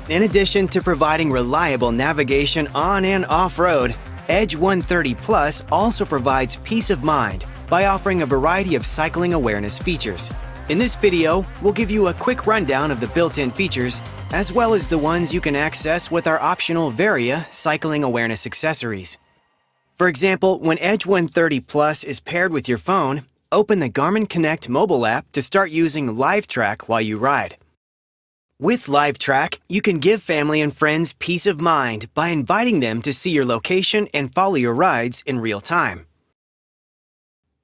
In addition to providing reliable navigation on and off-road, Edge 130 Plus also provides peace of mind by offering a variety of cycling awareness features. In this video, we'll give you a quick rundown of the built-in features, as well as the ones you can access with our optional Varia cycling awareness accessories. For example, when Edge 130 Plus is paired with your phone, open the Garmin Connect mobile app to start using Live Track while you ride. With Live Track, you can give family and friends peace of mind by inviting them to see your location and follow your rides in real time.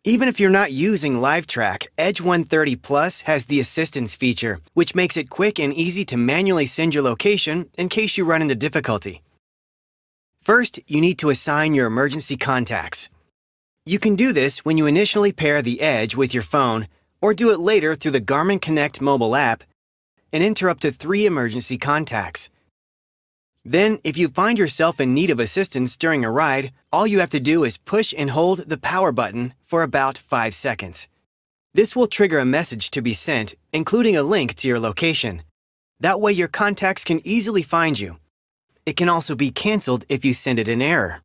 Even if you're not using Live Track, Edge 130 Plus has the Assistance feature, which makes it quick and easy to manually send your location in case you run into difficulty. First, you need to assign your emergency contacts. You can do this when you initially pair the Edge with your phone, or do it later through the Garmin Connect mobile app, and enter up to 3 emergency contacts. Then, if you find yourself in need of assistance during a ride, all you have to do is push and hold the power button for about 5 seconds. This will trigger a message to be sent, including a link to your location. That way your contacts can easily find you. It can also be canceled if you send it in error.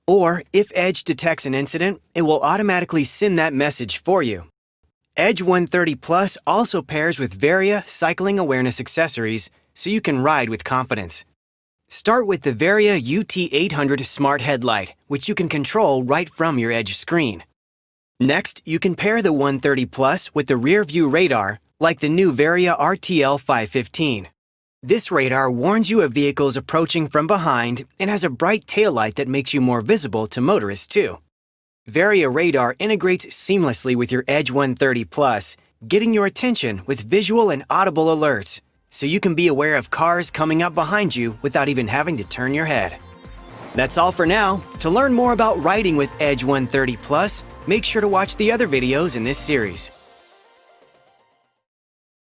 Or, if Edge detects an incident, it will automatically send that message for you. Edge 130 Plus also pairs with Varia cycling awareness accessories so you can ride with confidence. Start with the Varia UT800 Smart Headlight, which you can control right from your Edge screen. Next, you can pair the 130 Plus with the rear view radar, like the new Varia RTL 515. This radar warns you of vehicles approaching from behind and has a bright taillight that makes you more visible to motorists too. Varia radar integrates seamlessly with your Edge 130 Plus, getting your attention with visual and audible alerts, so you can be aware of cars coming up behind you without even having to turn your head. That's all for now. To learn more about riding with Edge 130 Plus, make sure to watch the other videos in this series.